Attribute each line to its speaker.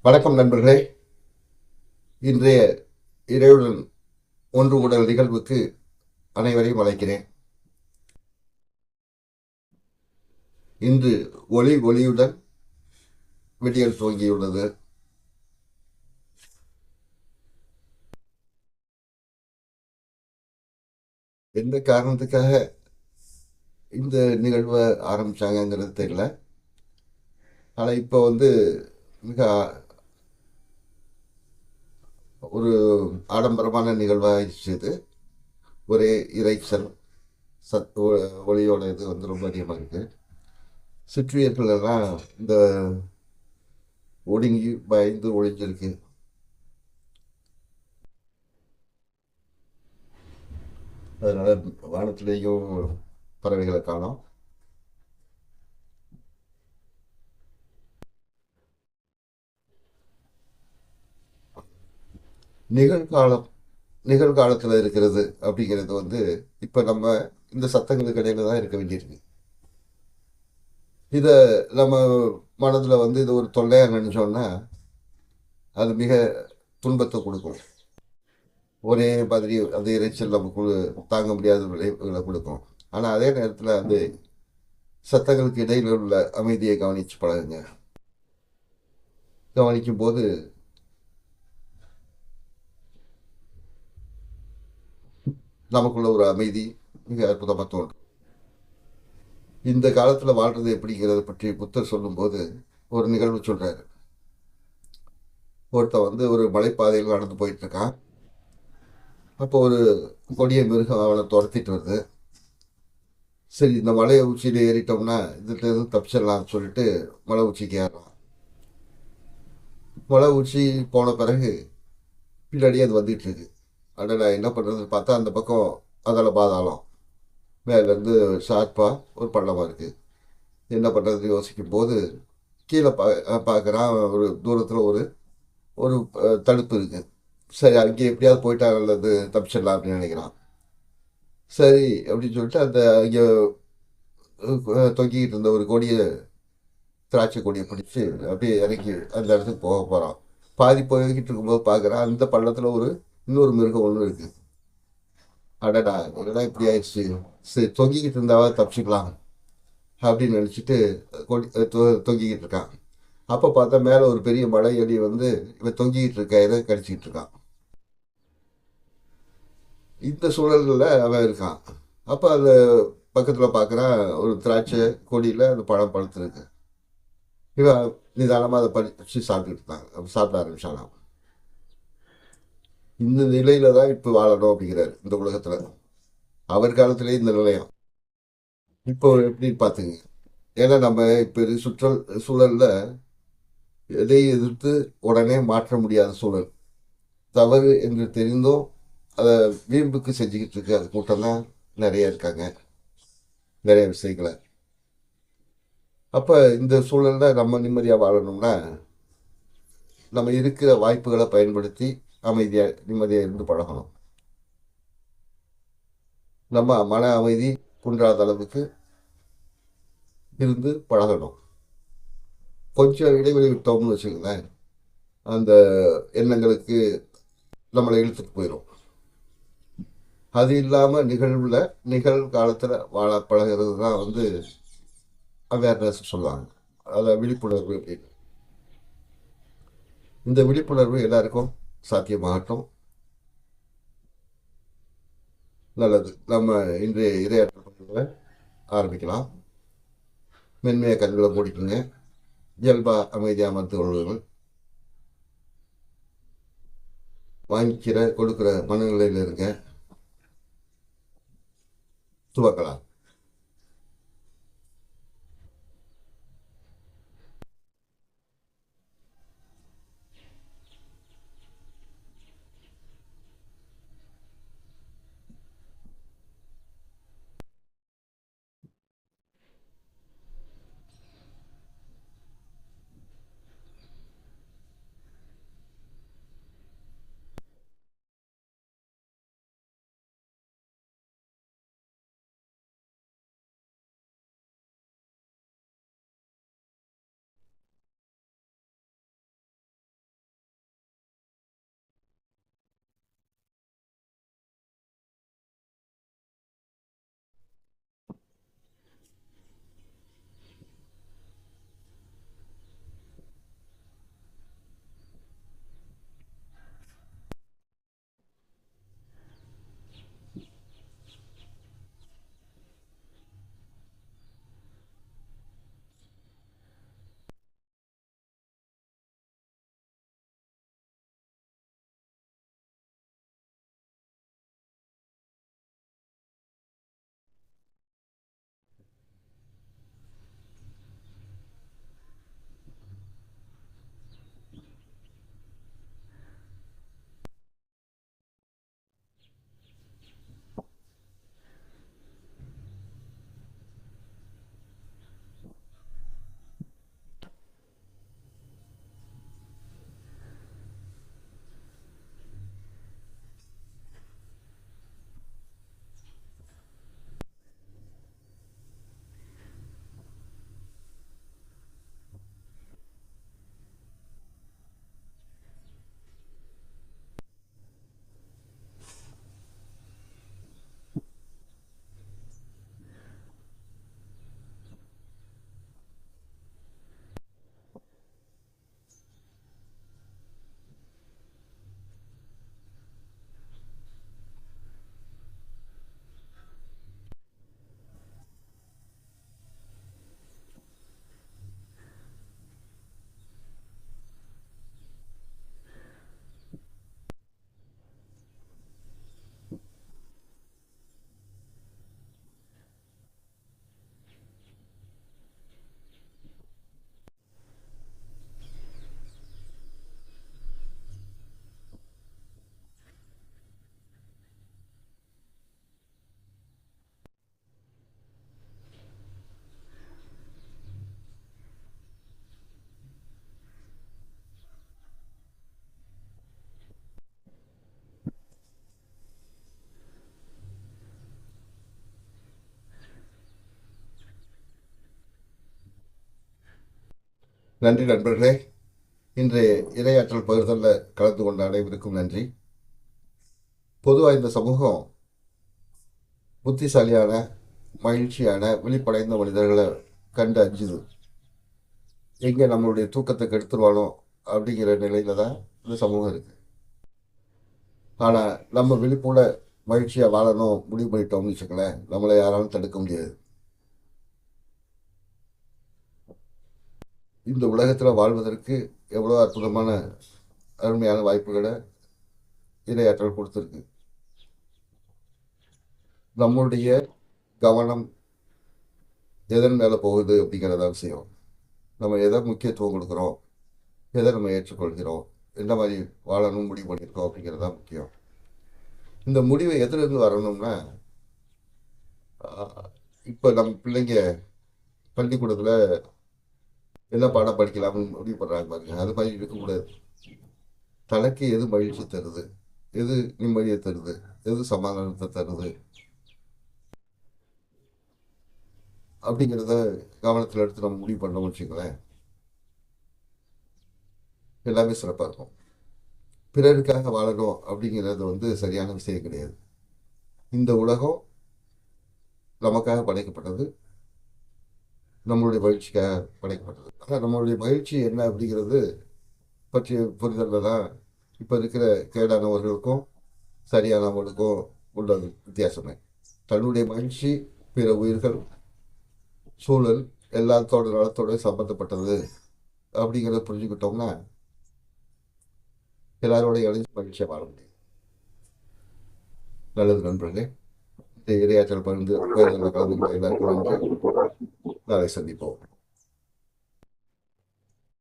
Speaker 1: வணக்கம் நண்பர்களே. இன்றைய இறையுடன் ஒன்று கூடல் நிகழ்வுக்கு அனைவரையும் அழைக்கிறேன். இன்று ஒளியுடன் விடியல் துவங்கியுள்ளது. எந்த காரணத்துக்காக இந்த நிகழ்வை ஆரம்பிச்சாங்கங்கிறது தெரியல. ஆனால் இப்போ மிக ஒரு ஆடம்பரமான நிகழ்வாகிடுச்சு. இது ஒரே இறைச்சல் ஒளியோட இது ரொம்ப அதிகமாக இருக்கு. சிற்றுயிர்கள் எல்லாம் இந்த ஒடுங்கி பயந்து ஒழிஞ்சிருக்கு. அதனால வானத்திலேயும் பறவைகளை காணோம். நிகழ்காலம் நிகழ்காலத்தில் இருக்கிறது அப்படிங்கிறது இப்போ நம்ம இந்த சத்தங்களுக்கு இடையில தான் இருக்க வேண்டியிருக்கு. இதை நம்ம மனதில் இது ஒரு தொல்லையாக நினைச்சோம்னா அது மிக துன்பத்தை கொடுக்கும். ஒரே மாதிரி அந்த இறைச்சல் நமக்கு தாங்க முடியாத விளைவுகளை கொடுக்கும். ஆனால் அதே நேரத்தில் சத்தங்களுக்கு இடையில் உள்ள அமைதியை கவனித்து பழகுங்க. கவனிக்கும் போது நமக்குள்ள ஒரு அமைதி மிக அற்புதமாக தோன்றும். இந்த காலத்தில் வாழ்றது எப்படிங்கிறத பற்றி புத்தர் சொல்லும்போது ஒரு நிகழ்வு சொல்கிறாரு. ஒருத்தன் ஒரு மலைப்பாதையில் நடந்து போயிட்டு இருக்கான். அப்போ ஒரு கொடிய மிருகம் அவனை துரத்திட்டு வருது. சரி, இந்த மலையை உச்சியில் ஏறிட்டோம்னா இதுலேருந்து தப்பிச்சிடலாம்னு சொல்லிட்டு மலை உச்சிக்கு ஏறலாம். மலை உச்சி போன பிறகு பின்னாடியே அது வந்துட்டு இருக்கு. அடடா, என்ன பண்ணுறதுன்னு பார்த்தா அந்த பக்கம் அதில் பாதாளம், மேலேருந்து ஷார்ப்பாக ஒரு பள்ளமாக இருக்குது. என்ன பண்ணுறதுன்னு யோசிக்கும் போது கீழே பார்க்குறான். ஒரு தூரத்தில் ஒரு ஒரு தடுப்பு இருக்குது. சரி, அங்கே எப்படியாவது போயிட்டா நல்லது, தப்பிச்சிடலாம் அப்படின்னு நினைக்கிறான். சரி அப்படின்னு சொல்லிட்டு அந்த இங்கே தொங்கிக்கிட்டு இருந்த ஒரு கொடியை, திராட்சை கொடியை பிடிச்சி அப்படியே இறக்கி அந்த இடத்துக்கு போக போகிறான். பாதி போய்கிட்டு இருக்கும்போது பார்க்குறான் அந்த பள்ளத்தில் இன்னொரு மிருகம் ஒன்று இருக்குது. அடடா, என்னடா இப்படி ஆயிடுச்சு, சரி தொங்கிக்கிட்டு இருந்தாவா தப்பிச்சுக்கலாம் அப்படின்னு நினச்சிட்டு தொங்கிக்கிட்டு இருக்கான். அப்போ பார்த்தா மேலே ஒரு பெரிய மலை அடி இவன் தொங்கிக்கிட்டு இருக்க இதை கடிச்சிக்கிட்டு இருக்கான். இந்த சூழல்களில் அவன் இருக்கான். அப்போ அந்த பக்கத்தில் பார்க்குறான், ஒரு திராட்சை கொடியில் அந்த பழம் பழுத்துருக்கு. இவன் நிதானமாக அதை பறித்து சாப்பிட்டுட்டு இருந்தாங்க, சாப்பிட ஆரம்பிச்சானான். இந்த நிலையில தான் இப்போ வாழணும் அப்படிங்கிறாரு இந்த உலகத்தில். அவர் காலத்திலேயே இந்த நிலையம். இப்போ எப்படி பார்த்துங்க. ஏன்னா நம்ம இப்போ சூழலில் எதை எதிர்த்து உடனே மாற்ற முடியாத சூழல். தவறு என்று தெரிந்தும் அதை வீம்புக்கு செஞ்சுக்கிட்டு இருக்க கூட்டம் தான் நிறைய இருக்காங்க, நிறைய விஷயங்களை. அப்போ இந்த சூழலில் நம்ம நிம்மதியாக வாழணும்னா நம்ம இருக்கிற வாய்ப்புகளை பயன்படுத்தி அமைதியாக நிம்மதியாக இருந்து பழகணும். நம்ம மன அமைதி குன்றாத அளவுக்கு இருந்து பழகணும். கொஞ்சம் இடைவெளி விட்டோம்னு வச்சுக்கோங்களேன், அந்த எண்ணங்களுக்கு நம்மளை இழுத்துட்டு போயிடும். அது இல்லாமல் நிகழ்காலத்தில் வாழ பழகிறது தான் அவேர்னஸ் சொல்லுவாங்க. அதை விழிப்புணர்வு அப்படின்னு. இந்த விழிப்புணர்வு எல்லாருக்கும் சாத்தியமாகட்டும். நல்லது. நம்ம இன்றைய இரையாற்றல் பகுதியில் ஆரம்பிக்கலாம். மென்மையாக கண்களை மூடிக்குங்க. இயல்பாக அமைதியாக மருத்துவர்கள் வாங்கிக்கிற கொடுக்குற மனநிலையில் இருங்க. துவக்கலாம். நன்றி நண்பர்களே. இன்றைய இரையாற்றல் பகிர்தலில் கலந்து கொண்ட அனைவருக்கும் நன்றி. பொதுவாக இந்த சமூகம் புத்திசாலியான, மகிழ்ச்சியான, விழிப்படைந்த மனிதர்களை கண்டு அஞ்சுது. எங்கே நம்மளுடைய தூக்கத்தை கெடுத்துருவானோ அப்படிங்கிற நிலையில தான் இந்த சமூகம் இருக்கு. ஆனால் நம்ம விழிப்புல மகிழ்ச்சியாக வாழணும் முடிவு பண்ணிட்டோம்னு வச்சுக்கோங்களேன், நம்மளை யாராலும் தடுக்க முடியாது. இந்த உலகத்தில் வாழ்வதற்கு எவ்வளோ அற்புதமான அருமையான வாய்ப்புகளை இரையாற்றல் கொடுத்துருக்கு. நம்முடைய கவனம் எதன் மேலே போகுது அப்படிங்கிறத விஷயம். நம்ம எதை முக்கியத்துவம் கொடுக்குறோம், எதை நம்ம ஏற்றுக்கொள்கிறோம், எந்த மாதிரி வாழணும் முடிவு பண்ணியிருக்கோம் அப்படிங்கிறது தான் முக்கியம். இந்த முடிவை எதுலேருந்து வரணும்னா, இப்போ நம்ம பிள்ளைங்க பள்ளிக்கூடத்தில் என்ன பாடம் படிக்கலாம்னு முடிவு பண்ணுறாங்க பாருங்க, அது மாதிரி இருக்கக்கூடாது. தனக்கு எது மகிழ்ச்சி தருது, எது நிம்மதியை தருது, எது சமாதானத்தை தருது அப்படிங்கிறத கவனத்தில் எடுத்து நம்ம முடிவு பண்ணோம்னு வச்சுக்கோங்களேன், எல்லாமே சிறப்பாக இருக்கும். பிறருக்காக வாழணும் அப்படிங்கிறது வந்து சரியான விஷயம் கிடையாது. இந்த உலகம் நமக்காக படைக்கப்பட்டது, நம்மளுடைய மகிழ்ச்சிக்காக படைக்கப்பட்டது. ஆனால் நம்மளுடைய மகிழ்ச்சி என்ன அப்படிங்கிறது பற்றிய புரிதலில் தான் இப்போ இருக்கிற கேடானவர்களுக்கும் சரியானவர்களுக்கும் உள்ள வித்தியாசமே. தன்னுடைய மகிழ்ச்சி பிற உயிர்கள், சூழல் எல்லாத்தோட நலத்தோட சம்பந்தப்பட்டது அப்படிங்கிறத புரிஞ்சுக்கிட்டோம்னா எல்லாரோட இணைஞ்சு மகிழ்ச்சியாக வாழ முடியும். நல்லது நண்பர்களே. இந்த இரையாற்றல் பகிர்ந்து கலந்துக்கிட்ட எல்லாருக்கும் நன்றி. நாளை சந்திப்போம்.